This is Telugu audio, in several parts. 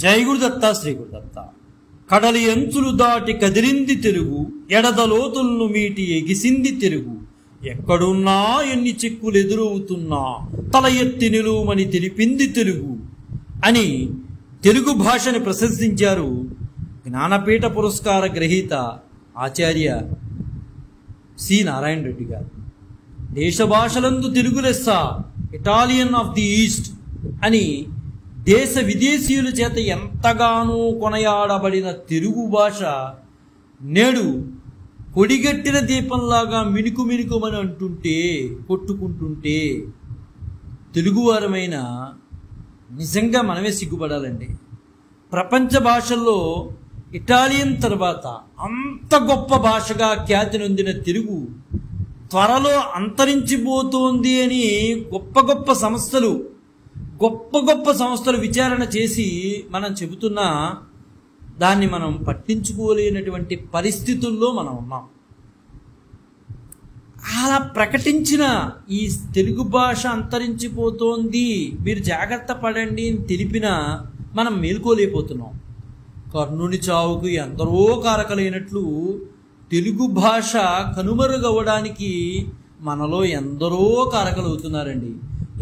జై గురుదత్త శ్రీ గురుదత్త. కడలి అంచులు దాటి కదిలింది తెలుగు, ఎడదలోతులను మీటి ఎగిసింది తెలుగు. ఎక్కడున్నా ఎన్ని చిక్కులు ఎదురవుతున్నా తల ఎత్తి నిలువమని తెలిపింది తెలుగు అని తెలుగు భాషని ప్రశంసించారు జ్ఞానపీఠ పురస్కార గ్రహీత ఆచార్య సి నారాయణ రెడ్డి గారు. దేశ భాషలందు తెలుగు లెస్స, ఇటాలియన్ ఆఫ్ ది ఈస్ట్ అని దేశ విదేశీయుల చేత ఎంతగానో కొనయాడబడిన తెలుగు భాష నేడు కొడిగట్టిన దీపంలాగా మినుకు మినుకుమని అంటుంటే, కొట్టుకుంటుంటే తెలుగువారమైన నిజంగా మనమే సిగ్గుపడాలండి. ప్రపంచ భాషల్లో ఇటాలియన్ తర్వాత అంత గొప్ప భాషగా ఖ్యాతి నొందిన తెలుగు త్వరలో అంతరించిపోతోంది అని గొప్ప గొప్ప సంస్థలు విచారణ చేసి మనం చెబుతున్నా దాన్ని మనం పట్టించుకోలేనటువంటి పరిస్థితుల్లో మనం ఉన్నాం. అలా ప్రకటించిన ఈ తెలుగు భాష అంతరించిపోతోంది, మీరు జాగ్రత్త పడండి అని తెలిపినా మనం మేల్కోలేకపోతున్నాం. కర్ణుని చావుకు ఎందరో కారకలైనట్లు తెలుగు భాష కనుమరుగవడానికి మనలో ఎందరో కారకలవుతున్నారండి.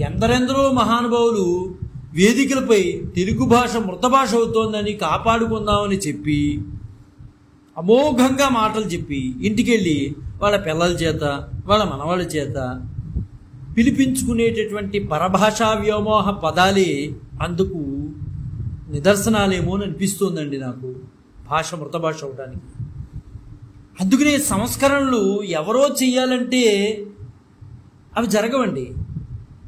ఎందరెందరో మహానుభావులు వేదికలపై తెలుగు భాష మృత భాష అవుతోందని కాపాడుకుందామని చెప్పి అమోఘంగా మాటలు చెప్పి ఇంటికెళ్ళి వాళ్ళ పిల్లల చేత వాళ్ళ మనవాళ్ళ చేత పిలిపించుకునేటటువంటి పరభాషా వ్యోమోహ పదాలే అందుకు నిదర్శనాలేమో అని అనిపిస్తోందండి నాకు, భాష మృత భాష అవడానికి. అందుకనే సంస్కరణలు ఎవరో చెయ్యాలంటే అవి జరగవండి,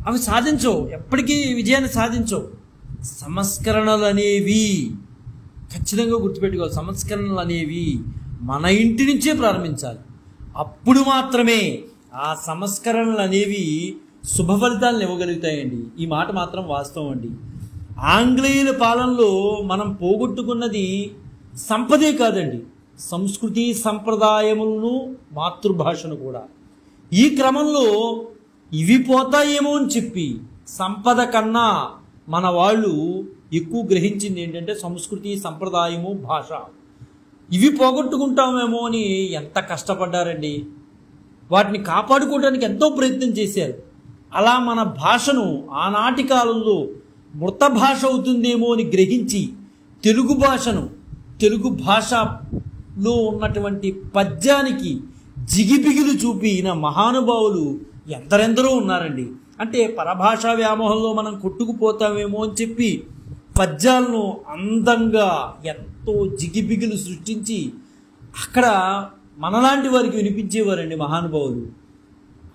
అవి సాధించవు, ఎప్పటికీ విజయాన్ని సాధించవు. సంస్కరణలు అనేవి ఖచ్చితంగా గుర్తుపెట్టుకోవాలి. సంస్కరణలు అనేవి మన ఇంటి నుంచే ప్రారంభించాలి. అప్పుడు మాత్రమే ఆ సంస్కరణలు అనేవి శుభ ఫలితాలను ఇవ్వగలుగుతాయండి. ఈ మాట మాత్రం వాస్తవం అండి. ఆంగ్లేయుల పాలనలో మనం పోగొట్టుకున్నది సంపదే కాదండి, సంస్కృతి సంప్రదాయములను మాతృభాషను కూడా. ఈ క్రమంలో ఇవి పోతాయేమో అని చెప్పి సంపద కన్నా మన వాళ్ళు ఎక్కువ గ్రహించింది ఏంటంటే సంస్కృతి సంప్రదాయము భాష. ఇవి పోగొట్టుకుంటామేమో అని ఎంత కష్టపడ్డారండి, వాటిని కాపాడుకోవడానికి ఎంతో ప్రయత్నం చేశారు. అలా మన భాషను ఆనాటి కాలంలో మృత భాష అవుతుందేమో అని గ్రహించి తెలుగు భాషను, తెలుగు భాషలో ఉన్నటువంటి పద్యానికి జిగిపిగిలు చూపిన మహానుభావులు ఎందరెందరో ఉన్నారండి. అంటే పరభాషా వ్యామోహంలో మనం కొట్టుకుపోతామేమో అని చెప్పి పద్యాలను అందంగా ఎంతో జిగిబిగిలు సృష్టించి అక్కడ మనలాంటి వారికి వినిపించేవారండి మహానుభావులు.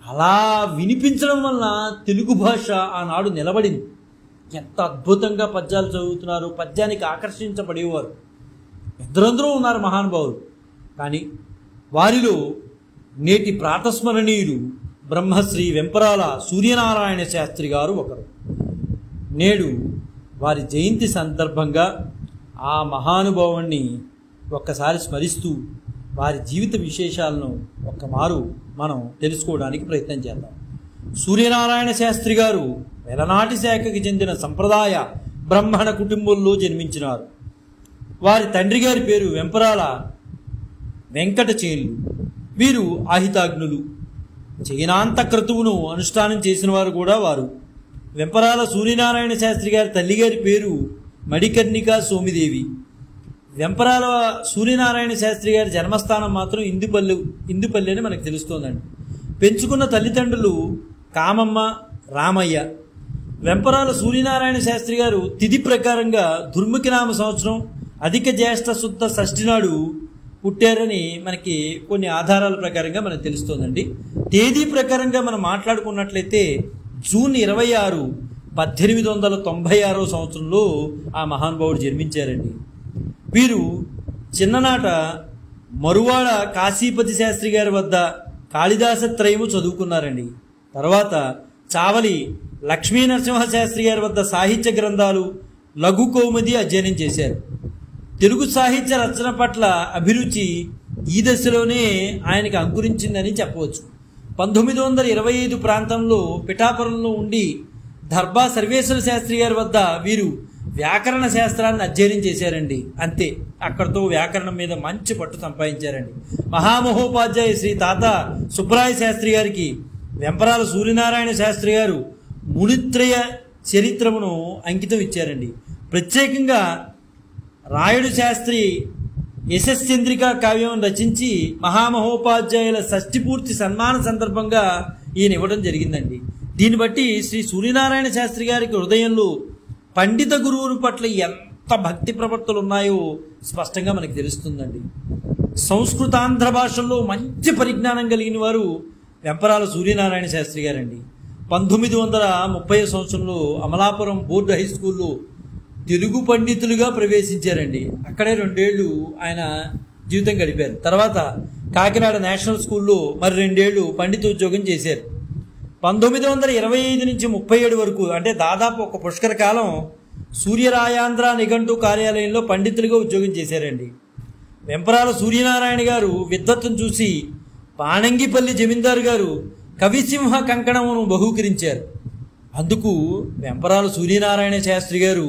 అలా వినిపించడం వల్ల తెలుగు భాష ఆనాడు నిలబడింది. ఎంత అద్భుతంగా పద్యాలు చదువుతున్నారు, పద్యానికి ఆకర్షించబడేవారు ఎందరెందరో ఉన్నారు మహానుభావులు. కానీ వారిలో నేటి ప్రాతస్మరణీయులు బ్రహ్మశ్రీ వెంపరాల సూర్యనారాయణ శాస్త్రి గారు ఒకరు. నేడు వారి జయంతి సందర్భంగా ఆ మహానుభావుణ్ణి ఒక్కసారి స్మరిస్తూ వారి జీవిత విశేషాలను ఒక్కమారు మనం తెలుసుకోవడానికి ప్రయత్నం చేద్దాం. సూర్యనారాయణ శాస్త్రి గారు వెలనాటి శాఖకి చెందిన సంప్రదాయ బ్రాహ్మణ కుటుంబంలో జన్మించినారు. వారి తండ్రి గారి పేరు వెంపరాల వెంకటచేన్లు. వీరు ఆహితాగ్నులు, చైనాంత క్రతువును అనుష్ఠానం చేసిన వారు కూడా వారు. వెంపరాల సూర్యనారాయణ శాస్త్రి గారి తల్లిగారి పేరు మడికర్ణిక సోమిదేవి. వెంపరాల సూర్యనారాయణ శాస్త్రి గారి జన్మస్థానం మాత్రం ఇందుపల్లి అని మనకు తెలుస్తోందండి. పెంచుకున్న తల్లిదండ్రులు కామమ్మ, రామయ్య. వెంపరాల సూర్యనారాయణ శాస్త్రి గారు తిథి ప్రకారంగా దుర్ముఖి నామ సంవత్సరం అధిక జ్యేష్ఠ శుద్ధ షష్ఠి నాడు పుట్టారని మనకి కొన్ని ఆధారాల ప్రకారంగా మనకు తెలుస్తోందండి. తేదీ ప్రకారంగా మనం మాట్లాడుకున్నట్లయితే జూన్ 26, 1896 సంవత్సరంలో ఆ మహానుభావుడు జన్మించారండి. వీరు చిన్ననాట మరువాడ కాశీపతి శాస్త్రి గారి వద్ద కాళిదాసత్రయము చదువుకున్నారండి. తర్వాత చావలి లక్ష్మీ నరసింహ శాస్త్రి గారి వద్ద సాహిత్య గ్రంథాలు, లఘు కౌముది అధ్యయనం చేశారు. తెలుగు సాహిత్య రచన పట్ల అభిరుచి ఈ దశలోనే ఆయనకి అంకురించిందని చెప్పవచ్చు. 1925 ప్రాంతంలో పిఠాపురంలో ఉండి దర్బా సర్వేశ్వర శాస్త్రి గారి వద్ద వీరు వ్యాకరణ శాస్త్రాన్ని అధ్యయనం చేశారండి. అంతే, అక్కడితో వ్యాకరణం మీద మంచి పట్టు సంపాదించారండి. మహామహోపాధ్యాయ శ్రీ తాత సుబ్బరాయ శాస్త్రి గారికి వెంపరాల సూర్యనారాయణ శాస్త్రి గారు మునిత్రయ చరిత్రమును అంకితం ఇచ్చారండి. ప్రత్యేకంగా రాయుడు శాస్త్రి యశశ్చంద్రిక కావ్యం రచించి మహామహోపాధ్యాయుల షష్ఠిపూర్తి సన్మాన సందర్భంగా ఈయన ఇవ్వడం జరిగిందండి. దీన్ని బట్టి శ్రీ సూర్యనారాయణ శాస్త్రి గారికి హృదయంలో పండిత గురువుల పట్ల ఎంత భక్తి ప్రవర్తనలు ఉన్నాయో స్పష్టంగా మనకి తెలుస్తుందండి. సంస్కృతాంధ్ర భాషల్లో మంచి పరిజ్ఞానం కలిగిన వారు వెంపరాల సూర్యనారాయణ శాస్త్రి గారండి. 1930 సంవత్సరంలో అమలాపురం బోర్డు హై స్కూల్లో తెలుగు పండితులుగా ప్రవేశించారండి. అక్కడే 2 ఏళ్ళు ఆయన జీవితం గడిపారు. తర్వాత కాకినాడ నేషనల్ స్కూల్లో మరి 2 ఏళ్ళు పండితోద్యోగం చేశారు. 1925 నుంచి 37 వరకు అంటే దాదాపు ఒక పుష్కర కాలం సూర్యరాయాంధ్ర నిఘంటు కార్యాలయంలో పండితులుగా ఉద్యోగం చేశారండి. వెంపరాల సూర్యనారాయణ గారు విద్వత్తును చూసి పాణంగిపల్లి జమీందారు గారు కవిసింహ కంకణమును బహూకరించారు. అందుకు వెంపరాల సూర్యనారాయణ శాస్త్రి గారు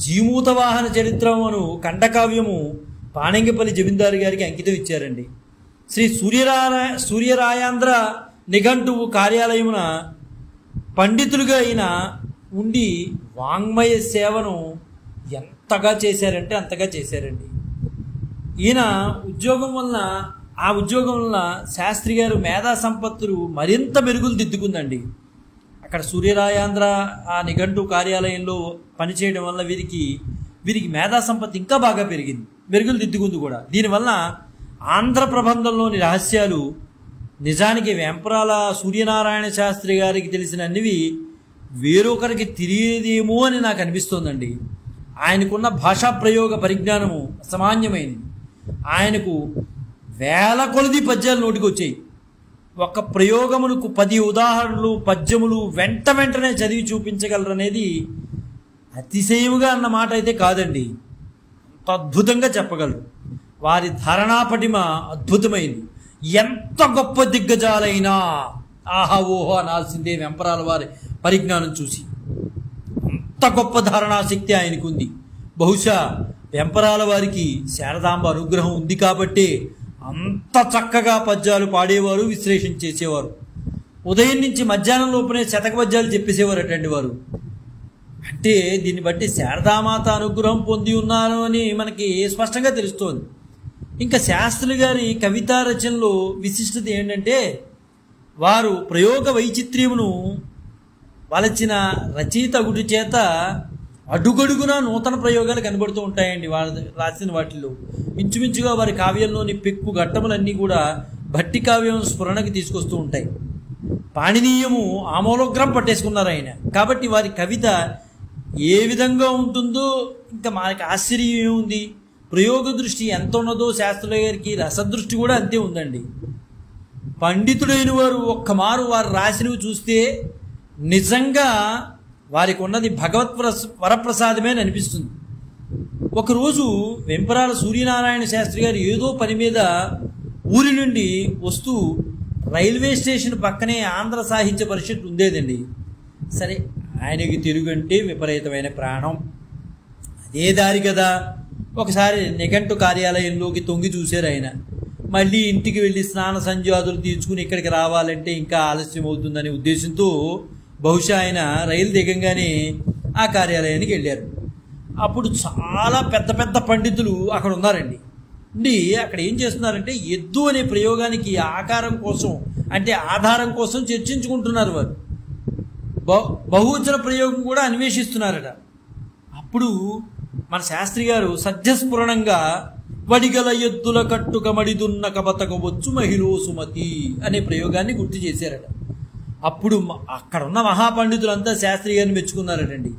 జీమూత వాహన చరిత్రమును ఖండకావ్యము పాణంగిపల్లి జమీందారు గారికి అంకితం ఇచ్చారండి. శ్రీ సూర్యరాయాంధ్ర నిఘంటువు కార్యాలయమున పండితులుగా అయిన ఉండి వాంగ్మయ సేవను ఎంతగా చేశారంటే అంతగా చేశారండి. ఈయన ఉద్యోగం వలన శాస్త్రి గారు మేధా సంపత్తులు మరింత మెరుగులు దిద్దుకుందండి. అక్కడ సూర్యరాయాంధ్ర ఆ నిఘంటు కార్యాలయంలో పనిచేయడం వల్ల వీరికి మేధా సంపత్తి ఇంకా బాగా పెరిగింది, మెరుగులు దిద్దుకుంది కూడా. దీనివల్ల ఆంధ్ర ప్రబంధంలోని రహస్యాలు నిజానికి వెంపరాల సూర్యనారాయణ శాస్త్రి గారికి తెలిసినవి వేరొకరికి తెలియదేమో అని నాకు అనిపిస్తోందండి. ఆయనకున్న భాషా ప్రయోగ పరిజ్ఞానము అసామాన్యమైంది. ఆయనకు వేల కొలది పద్యాలు నోటికి వచ్చాయి. ఒక ప్రయోగమునకు 10 ఉదాహరణలు పద్యములు వెంటనే చదివి చూపించగలరనేది అతిశయముగా అన్న మాట అయితే కాదండి. అంత అద్భుతంగా చెప్పగలరు. వారి ధారణా పటిమ అద్భుతమైంది. ఎంత గొప్ప దిగ్గజాలైనా ఆహా ఓహో అనాల్సిందే వెంపరాల వారి పరిజ్ఞానం చూసి. అంత గొప్ప ధారణాశక్తి ఆయనకుంది. బహుశా వెంపరాల వారికి శారదాంబ అనుగ్రహం ఉంది కాబట్టి అంత చక్కగా పద్యాలు పాడేవారు, విశ్లేషణ చేసేవారు. ఉదయం నుంచి మధ్యాహ్నం లోపునే శతక పద్యాలు చెప్పేసేవారు అటండి వారు. అంటే దీన్ని బట్టి శారదామాత అనుగ్రహం పొంది ఉన్నారు అని మనకి స్పష్టంగా తెలుస్తోంది. ఇంకా శాస్త్రి గారి కవితా రచనలో విశిష్టత ఏంటంటే వారు ప్రయోగ వైచిత్ర్యమును వలచిన రచయిత గుడి చేత అడుగడుగున నూతన ప్రయోగాలు కనబడుతూ ఉంటాయండి. వాళ్ళు రాసిన వాటిల్లో ఇంచుమించుగా వారి కావ్యంలోని పెక్కు ఘట్టములన్నీ కూడా భట్టి కావ్యం స్ఫురణకి తీసుకొస్తూ ఉంటాయి. పాణినీయము ఆమూలగ్రం పట్టేసుకున్నారు ఆయన. కాబట్టి వారి కవిత ఏ విధంగా ఉంటుందో ఇంకా మనకి ఆశ్చర్యం ఏముంది. ప్రయోగ దృష్టి ఎంత ఉన్నదో శాస్త్రుల గారికి రసదృష్టి కూడా అంతే ఉందండి. పండితుడైన వారు ఒక్కమారు వారు రాసినవి చూస్తే నిజంగా వారికి ఉన్నది భగవత్ వరప్రసాదమే అని అనిపిస్తుంది. ఒకరోజు వెంపరాల సూర్యనారాయణ శాస్త్రి గారు ఏదో పని మీద ఊరి నుండి వస్తూ రైల్వే స్టేషన్ పక్కనే ఆంధ్ర సాహిత్య పరిషత్ ఉండేదండి. సరే, ఆయనకి తెలుగు అంటే విపరీతమైన ప్రాణం. అదే దారి కదా. ఒకసారి నిఘంటు కార్యాలయంలోకి తొంగి చూశారు ఆయన. మళ్ళీ ఇంటికి వెళ్ళి స్నాన సంధ్యాదులు తీర్చుకుని ఇక్కడికి రావాలంటే ఇంకా ఆలస్యం అవుతుందనే ఉద్దేశంతో బహుశా ఆయన రైలు దిగంగానే ఆ కార్యాలయానికి వెళ్ళారు. అప్పుడు చాలా పెద్ద పెద్ద పండితులు అక్కడ ఉన్నారండి. ఉండి అక్కడ ఏం చేస్తున్నారంటే ఎద్దు అనే ప్రయోగానికి ఆకారం కోసం అంటే ఆధారం కోసం చర్చించుకుంటున్నారు. వారు బహువచన ప్రయోగం కూడా అన్వేషిస్తున్నారట. అప్పుడు మన శాస్త్రి గారు సత్యస్ఫురణంగా వడిగల ఎద్దుల కట్టుక మడిదున్న కబతకవచ్చు మహిళో సుమతి అనే ప్రయోగాన్ని గుర్తు చేశారట. అప్పుడు అక్కడ ఉన్న మహాపండితులంతా శాస్త్రి గారిని మెచ్చుకున్నారటండి.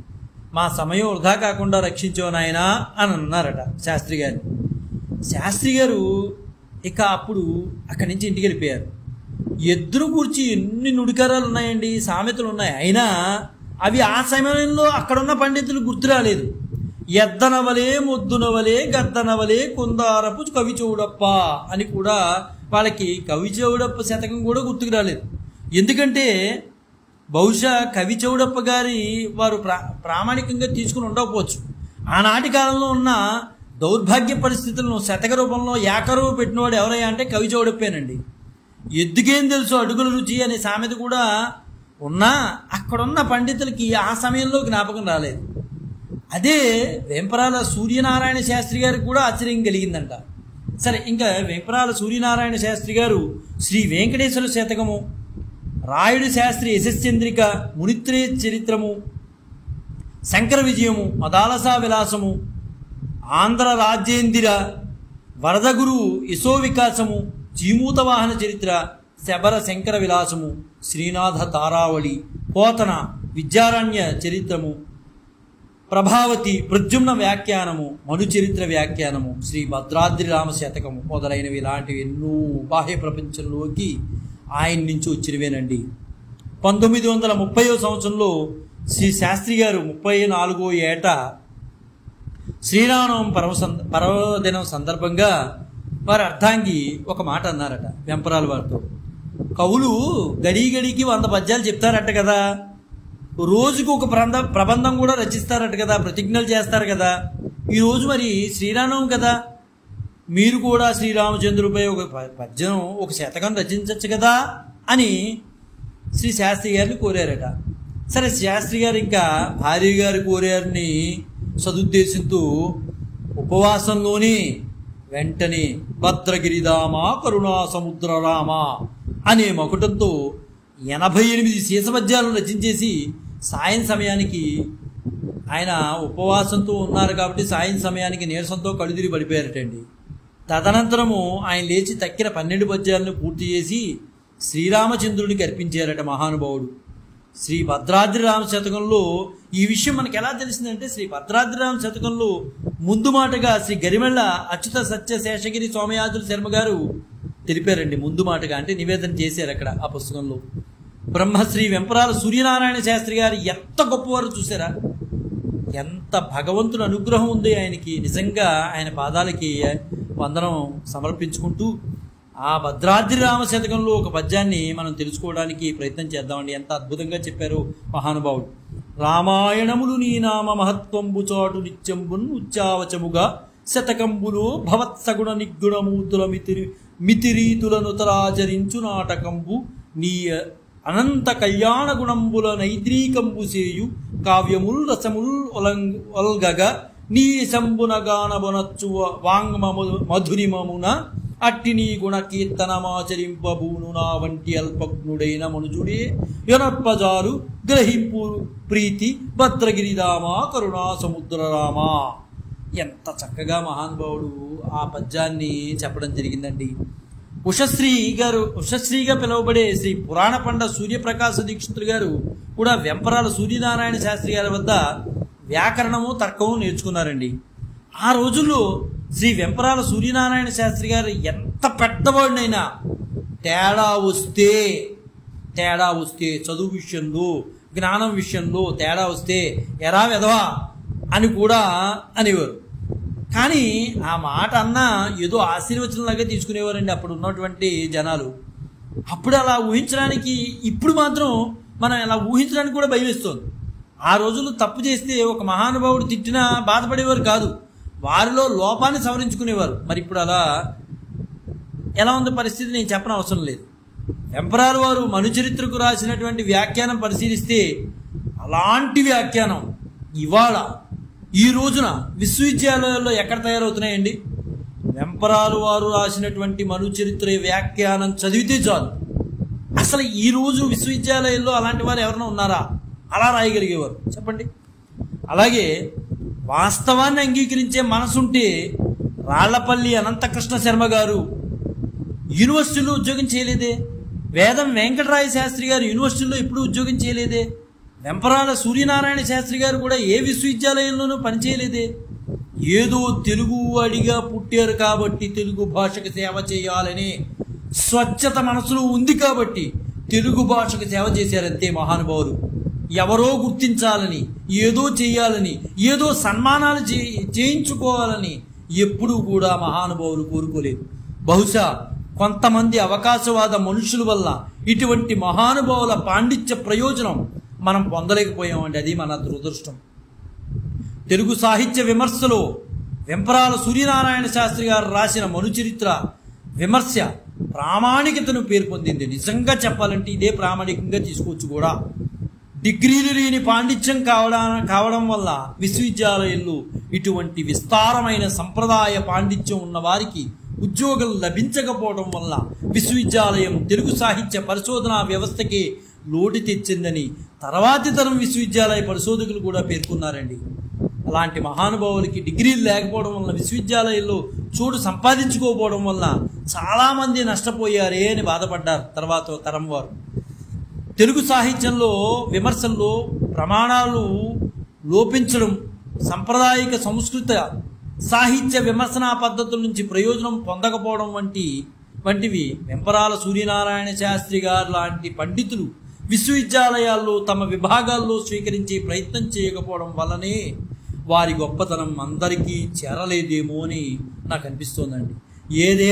మా సమయం వృధా కాకుండా రక్షించావు నాయనా అని అన్నారట శాస్త్రి గారిని. శాస్త్రి గారు ఇక అప్పుడు అక్కడి నుంచి ఇంటికి వెళ్ళిపోయారు. ఎద్దును కూర్చి ఎన్ని నుడికారాలు ఉన్నాయండి, సామెతలు ఉన్నాయి. అయినా అవి ఆ సమయంలో అక్కడున్న పండితులు గుర్తు రాలేదు. ఎద్దనవలే మొద్దునవలే గద్దనవలే కుందారపు కవి చౌడప్ప అని కూడా వాళ్ళకి కవి చౌడప్ప శతకం కూడా గుర్తుకు రాలేదు. ఎందుకంటే బహుశా కవి చౌడప్ప గారి వారు ప్రామాణికంగా తీసుకుని ఉండకపోవచ్చు. ఆనాటి కాలంలో ఉన్న దౌర్భాగ్య పరిస్థితులను శతక రూపంలో ఏకరువు పెట్టినవాడు ఎవరయ్యా అంటే కవి చౌడప్పేనండి. ఎద్దుకేం తెలుసు అడుగుల రుచి అనే సామెత కూడా ఉన్నా అక్కడున్న పండితులకి ఆ సమయంలో జ్ఞాపకం రాలేదు. అదే వెంపరాల సూర్యనారాయణ శాస్త్రి గారికి కూడా ఆశ్చర్యం కలిగిందంట. సరే, ఇంకా వెంపరాల సూర్యనారాయణ శాస్త్రి గారు శ్రీ వెంకటేశ్వర శతకము, రాయుడు శాస్త్రి యశశ్చంద్రిక, మునిత్రేయ చరిత్రము, శంకర విజయము, మదాలసా విలాసము, ఆంధ్ర రాజ్యేందిర, వరదగురు యశో వికాసము, జీమూత వాహన చరిత్ర, శబర శంకర విలాసము, శ్రీనాథ తారావళి, పోతన విద్యారణ్య చరిత్రము, ప్రభావతి ప్రద్యుమ్న వ్యాఖ్యానము, మనుచరిత్ర వ్యాఖ్యానము, శ్రీ భద్రాద్రి రామ శతకము మొదలైనవి ఇలాంటివి ఎన్నో బాహ్య ప్రపంచంలోకి ఆయన నుంచి వచ్చినవేనండి. 1930వ సంవత్సరంలో శ్రీ శాస్త్రి గారు 34వ ఏట శ్రీరామనవమి పర్వదినం సందర్భంగా వారి అర్థాంగి ఒక మాట అన్నారట వెంపరాల వారితో. కవులు గడికి 100 పద్యాలు చెప్తారట కదా, రోజుకు ఒక ప్రబంధం కూడా రచిస్తారట కదా, ప్రతిజ్ఞలు చేస్తారు కదా. ఈరోజు మరి శ్రీరామనవమి కదా, మీరు కూడా శ్రీరామచంద్రుపై ఒక పద్యం, ఒక శతకం రచించవచ్చు కదా అని శ్రీ శాస్త్రి గారిని కోరారట. సరే, శాస్త్రి గారు ఇంకా భార్య గారు కోరారని సదుద్దేశంతో ఉపవాసంలోనే వెంటనే భద్రగిరిధామ కరుణా సముద్ర రామ అనే మకుటంతో 88 శీసపద్యాలను రచించేసి సాయం సమయానికి, ఆయన ఉపవాసంతో ఉన్నారు కాబట్టి సాయం సమయానికి నీరసంతో కడుదిరి పడిపోయారటండి. తదనంతరము ఆయన లేచి తక్కిన 12 పద్యాలను పూర్తి చేసి శ్రీరామచంద్రుడికి అర్పించారట మహానుభావుడు. శ్రీ భద్రాద్రి రామ శతకంలో ఈ విషయం మనకు ఎలా తెలిసిందంటే, శ్రీ భద్రాద్రి రామ శతకంలో ముందు మాటగా శ్రీ గరిమెళ్ళ అచ్యుత సత్య శేషగిరి సోమయాజుల శర్మ గారు తెలిపారండి. ముందు మాటగా అంటే నివేదన చేశారు అక్కడ ఆ పుస్తకంలో. బ్రహ్మశ్రీ వెంపరాల సూర్యనారాయణ శాస్త్రి గారు ఎంత గొప్పవారు చూసారా, ఎంత భగవంతుని అనుగ్రహం ఉంది ఆయనకి. నిజంగా ఆయన పాదాలకి వందనం సమర్పించుకుంటూ ఆ భద్రాద్రి రామ శతకంలో ఒక పద్యాన్ని మనం తెలుసుకోవడానికి ప్రయత్నం చేద్దామండి. ఎంత అద్భుతంగా చెప్పారు మహానుభావుడు. రామాయణములు నీ నామ మహత్వంబు చాటు నిత్యంబున్ ఉచ్చావచముగా శతకంబులు భవత్సగుణ నిగ్గుణమూతుల మితిరీతులను తరాచరించు నాటకంబు నీ అనంత కళ్యాణ గుణంబుల నైద్రీకంబు సేయు కావ్యముల్ రసముల్ ఒల్గగా నీ శంభున గానబొనచ్చు వాంగ్మము మధురిమమున అట్టి నీ గుణ కీర్తనమాచరింపబూను నా వంటి అల్పజ్ఞుడైన మనుజుడే యొనప్పజాలు గ్రహింపు ప్రీతి భద్రగిరిధామ కరుణా సముద్ర రామ. ఎంత చక్కగా మహానుభావుడు ఆ పద్యాన్ని చెప్పడం జరిగిందండి. ఉషశ్రీగా పిలువబడే శ్రీ పురాణ పండ సూర్యప్రకాశ దీక్షితులు గారు కూడా వెంపరాల సూర్యనారాయణ శాస్త్రి గారి వద్ద వ్యాకరణము తర్కము నేర్చుకున్నారండి. ఆ రోజుల్లో శ్రీ వెంపరాల సూర్యనారాయణ శాస్త్రి గారు ఎంత పెద్దవాడినైనా తేడా వస్తే చదువు విషయంలో, జ్ఞానం విషయంలో తేడా వస్తే ఎరా వెధవా అని కూడా అనేవారు. కానీ ఆ మాట అన్నా ఏదో ఆశీర్వచనంలాగా తీసుకునేవారండి అప్పుడు ఉన్నటువంటి జనాలు. అప్పుడు అలా ఊహించడానికి, ఇప్పుడు మాత్రం మనం అలా ఊహించడానికి కూడా భయం వేస్తుంది. ఆ రోజుల్లో తప్పు చేస్తే ఒక మహానుభావుడు తిట్టినా బాధపడేవారు కాదు, వారిలో లోపాన్ని సవరించుకునేవారు. మరి ఇప్పుడు అలా ఎలా ఉంది పరిస్థితి నేను చెప్పనవసరం అవసరం లేదు. వెంపరాల వారు మనుచరిత్రకు రాసినటువంటి వ్యాఖ్యానం పరిశీలిస్తే అలాంటి వ్యాఖ్యానం ఇవాళ ఈ రోజున విశ్వవిద్యాలయాల్లో ఎక్కడ తయారవుతున్నాయండి? వెంపరాలు వారు రాసినటువంటి మనుచరిత్ర వ్యాఖ్యానం చదివితే చాలు. అసలు ఈ రోజు విశ్వవిద్యాలయాల్లో అలాంటి వారు ఎవరైనా ఉన్నారా అలా రాయగలిగేవారు చెప్పండి? అలాగే వాస్తవాన్ని అంగీకరించే మనసుంటే రాళ్లపల్లి అనంతకృష్ణ శర్మ గారు యూనివర్సిటీలో ఉద్యోగం చేయలేదే, వేదం వెంకటరాయ శాస్త్రి గారు యూనివర్సిటీలో ఎప్పుడు ఉద్యోగం చేయలేదే, వెంపరాల సూర్యనారాయణ శాస్త్రి గారు కూడా ఏ విశ్వవిద్యాలయంలోనూ పనిచేయలేదే. ఏదో తెలుగు వాడిగా పుట్టారు కాబట్టి తెలుగు భాషకు సేవ చేయాలని స్వచ్ఛత మనసులో ఉంది కాబట్టి తెలుగు భాషకు సేవ చేశారంతే మహానుభావులు. ఎవరో గుర్తించాలని, ఏదో చేయాలని, ఏదో సన్మానాలు చేయించుకోవాలని ఎప్పుడూ కూడా మహానుభావులు కోరుకోలేదు. బహుశా కొంతమంది అవకాశవాద మనుషుల వల్ల ఇటువంటి మహానుభావుల పాండిత్య ప్రయోజనం మనం పొందలేకపోయామండి. అది మన దురదృష్టం. తెలుగు సాహిత్య విమర్శలో వెంపరాల సూర్యనారాయణ శాస్త్రి గారు రాసిన మనుచరిత్ర విమర్శ ప్రామాణికతను పేర్కొందింది. నిజంగా చెప్పాలంటే ఇదే ప్రామాణికంగా తీసుకోవచ్చు కూడా. డిగ్రీలు లేని పాండిత్యం కావడం వల్ల విశ్వవిద్యాలయాల్లో ఇటువంటి విస్తారమైన సంప్రదాయ పాండిత్యం ఉన్న వారికి ఉద్యోగం లభించకపోవడం వల్ల విశ్వవిద్యాలయం తెలుగు సాహిత్య పరిశోధనా వ్యవస్థకి లోటు తెచ్చిందని తర్వాతి తరం విశ్వవిద్యాలయ పరిశోధకులు కూడా పేర్కొన్నారండి. అలాంటి మహానుభావులకి డిగ్రీలు లేకపోవడం వల్ల విశ్వవిద్యాలయాల్లో చోటు సంపాదించుకోకపోవడం వల్ల చాలామంది నష్టపోయారే అని బాధపడ్డారు తర్వాత తరం వారు. తెలుగు సాహిత్యంలో విమర్శల్లో ప్రమాణాలు లోపించడం, సాంప్రదాయిక సంస్కృత సాహిత్య విమర్శనా పద్ధతుల నుంచి ప్రయోజనం పొందకపోవడం వంటివి వెంపరాల సూర్యనారాయణ శాస్త్రి గారు లాంటి పండితులు విశ్వవిద్యాలయాల్లో తమ విభాగాల్లో స్వీకరించే ప్రయత్నం చేయకపోవడం వల్లనే వారి గొప్పతనం అందరికీ చేరలేదేమో అని నాకు అనిపిస్తోందండి. ఏది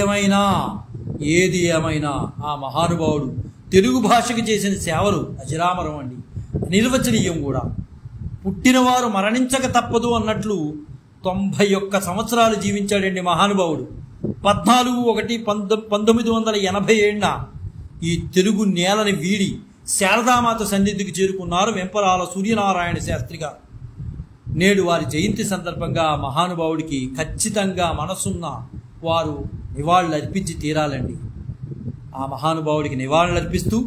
ఏమైనా ఆ మహానుభావుడు తెలుగు భాషకు చేసిన సేవలు అజరామరం అండి, అనిర్వచనీయం కూడా. పుట్టినవారు మరణించక తప్పదు అన్నట్లు 91 సంవత్సరాలు జీవించాడండి మహానుభావుడు. 14/1/1987 ఈ తెలుగు నేలని వీడి శారదామాత సన్నిధికి చేరుకున్నారు వెంపరాల సూర్యనారాయణ శాస్త్రి గారు. నేడు వారి జయంతి సందర్భంగా మహానుభావుడికి ఖచ్చితంగా మనసున్న వారు నివాళులు అర్పించి తీరాలండి. ఆ మహానుభావుడికి నివాళులు అర్పిస్తూ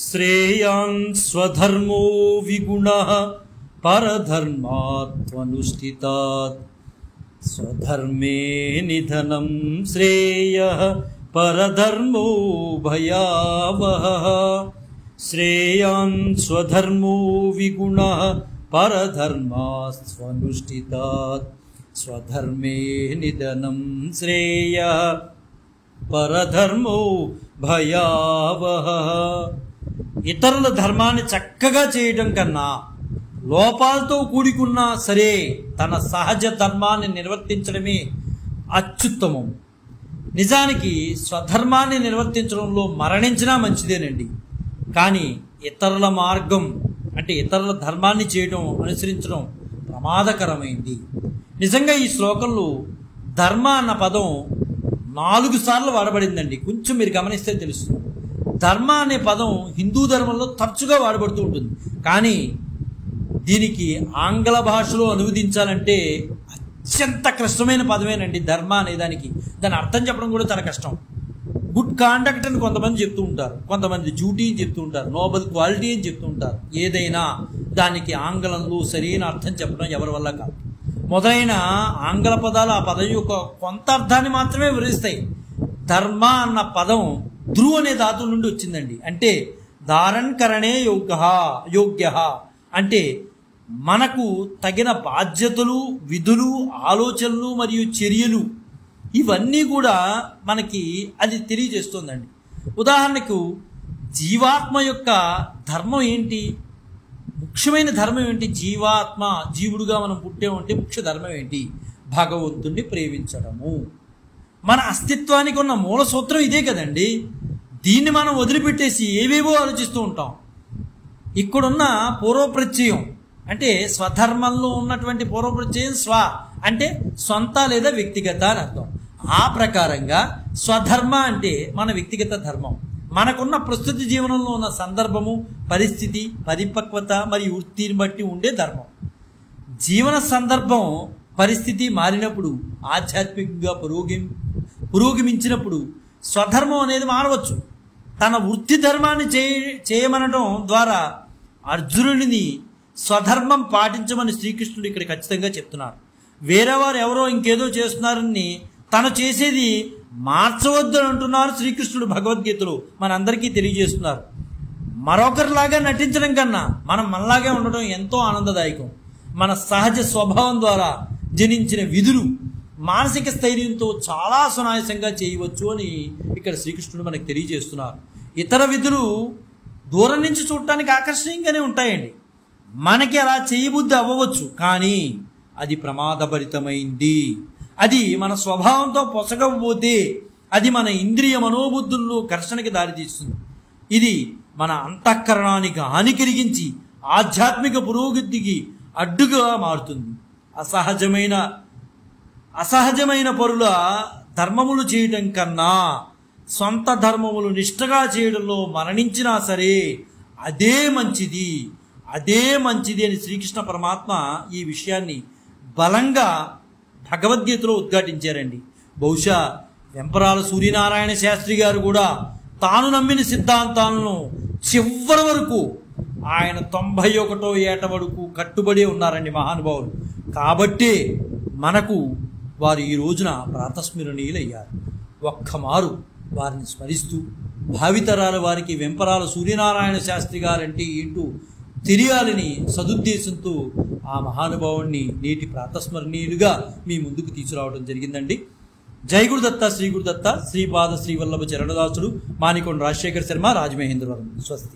శ్రేయాన్ స్వధర్మో విగుణః పరధర్మాత్మనుష్ఠితాత్ స్వధర్మే నిధనం శ్రేయః పరధర్మో భయావహః. శ్రేయాన్ స్వధర్మో విగుణః పరధర్మాస్త్వనుష్ఠితాత్ స్వధర్మే నిధనం శ్రేయః పరధర్మో భయావహః. ఇతరుల ధర్మాన్ని చక్కగా చేయడం కన్నా లోపాలతో కూడుకున్నా సరే తన సహజ ధర్మాన్ని నిర్వర్తించడమే అత్యుత్తమం. నిజానికి స్వధర్మాన్ని నిర్వర్తించడంలో మరణించినా మంచిదేనండి. కానీ ఇతరుల మార్గం అంటే ఇతరుల ధర్మాన్ని చేయడం, అనుసరించడం ప్రమాదకరమైంది. నిజంగా ఈ శ్లోకంలో ధర్మ అన్న పదం 4 సార్లు వాడబడిందండి. కొంచెం మీరు గమనిస్తే తెలుస్తుంది. ధర్మ అనే పదం హిందూ ధర్మంలో తరచుగా వాడబడుతూ ఉంటుంది. కానీ దీనికి ఆంగ్ల భాషలో అనువదించాలంటే అత్యంత కష్టమైన పదమేనండి ధర్మ అనే దానికి. దాని అర్థం చెప్పడం కూడా చాలా కష్టం. గుడ్ కాండక్ట్ అని కొంతమంది చెప్తూ ఉంటారు, కొంతమంది డ్యూటీ అని చెప్తూ ఉంటారు, నోబెల్ క్వాలిటీ అని చెప్తూ ఉంటారు. ఏదైనా దానికి ఆంగ్లంలో సరైన అర్థం చెప్పడం ఎవరి వల్ల కాదు. మొదలైన ఆంగ్ల పదాలు ఆ పదం యొక్క కొంత అర్థాన్ని మాత్రమే వివరిస్తాయి. ధర్మ అన్న పదం ధ్రువ్ అనే ధాతువు నుండి వచ్చిందండి. అంటే ధారణ్ కరణే యోగ్య అంటే మనకు తగిన బాధ్యతలు, విధులు, ఆలోచనలు మరియు చర్యలు ఇవన్నీ కూడా మనకి అది తెలియజేస్తుందండి. ఉదాహరణకు జీవాత్మ యొక్క ధర్మం ఏంటి, ముఖ్యమైన ధర్మం ఏంటి? జీవుడుగా మనం పుట్టామంటే ముఖ్య ధర్మం ఏంటి? భగవంతుణ్ణి ప్రేమించడము. మన అస్తిత్వానికి ఉన్న మూల సూత్రం ఇదే కదండి. దీన్ని మనం వదిలిపెట్టేసి ఏవేవో ఆలోచిస్తూ ఉంటాం. ఇక్కడున్న పూర్వప్రత్యయం అంటే స్వధర్మంలో ఉన్నటువంటి పూర్వప్రత్యయం స్వ అంటే సొంత లేదా వ్యక్తిగత అని అర్థం. ఆ ప్రకారంగా స్వధర్మ అంటే మన వ్యక్తిగత ధర్మం, మనకున్న ప్రస్తుత జీవనంలో ఉన్న సందర్భము, పరిస్థితి, పరిపక్వత మరియు వృత్తిని బట్టి ఉండే ధర్మం. జీవన సందర్భం, పరిస్థితి మారినప్పుడు, ఆధ్యాత్మికంగా పురోగమించినప్పుడు స్వధర్మం అనేది మారవచ్చు. తన వృత్తి ధర్మాన్ని చేయమనడం ద్వారా అర్జునుడిని స్వధర్మం పాటించమని శ్రీకృష్ణుడు ఇక్కడ ఖచ్చితంగా చెప్తున్నారు. వేరేవారు ఎవరో ఇంకేదో చేస్తున్నారని తను చేసేది మార్చవద్దు అని అంటున్నారు శ్రీకృష్ణుడు భగవద్గీతలో మనందరికీ తెలియజేస్తున్నారు. మరొకరిలాగా నటించడం కన్నా మనం మనలాగే ఉండడం ఎంతో ఆనందదాయకం. మన సహజ స్వభావం ద్వారా జనించిన విధులు మానసిక స్థైర్యంతో చాలా సునాయాసంగా చేయవచ్చు అని ఇక్కడ శ్రీకృష్ణుడు మనకు తెలియజేస్తున్నారు. ఇతర విధులు దూరం నుంచి చూడటానికి ఆకర్షణీయంగానే ఉంటాయండి. మనకి అలా చేయబుద్ధి అవ్వవచ్చు, కానీ అది ప్రమాదభరితమైంది. అది మన స్వభావంతో పొసగకపోతే అది మన ఇంద్రియ మనోబుద్ధుల్లో ఘర్షణకి దారితీస్తుంది. ఇది మన అంతఃకరణానికి హాని కలిగించి ఆధ్యాత్మిక పురోగతికి అడ్డుగా మారుతుంది. అసహజమైన పరుల ధర్మములు చేయటం కన్నా సొంత ధర్మములు నిష్ఠగా చేయడంలో మరణించినా సరే అదే మంచిది అని శ్రీకృష్ణ పరమాత్మ ఈ విషయాన్ని బలంగా భగవద్గీతలో ఉద్ఘాటించారండి. బహుశా వెంపరాల సూర్యనారాయణ శాస్త్రి గారు కూడా తాను నమ్మిన సిద్ధాంతాలను చివరి వరకు ఆయన 91వ ఏట వరకు కట్టుబడి ఉన్నారండి మహానుభావులు. కాబట్టే మనకు వారు ఈ రోజున ప్రాతస్మరణీయులయ్యారు. ఒక్కమారు వారిని స్మరిస్తూ భావితరాల వారికి వెంపరాల సూర్యనారాయణ శాస్త్రి గారంటే ఏంటో తెలియాలని సదుద్దేశంతో ఆ మహానుభావుణ్ణి నేటి ప్రాతస్మరణీయులుగా మీ ముందుకు తీసుకురావడం జరిగిందండి. జై గురుదత్త, శ్రీ గురుదత్త, శ్రీపాద శ్రీవల్లభ చరణదాసుడు, మానికొండ రాజశేఖర శర్మ, రాజమహేంద్రవరం. స్వస్తి.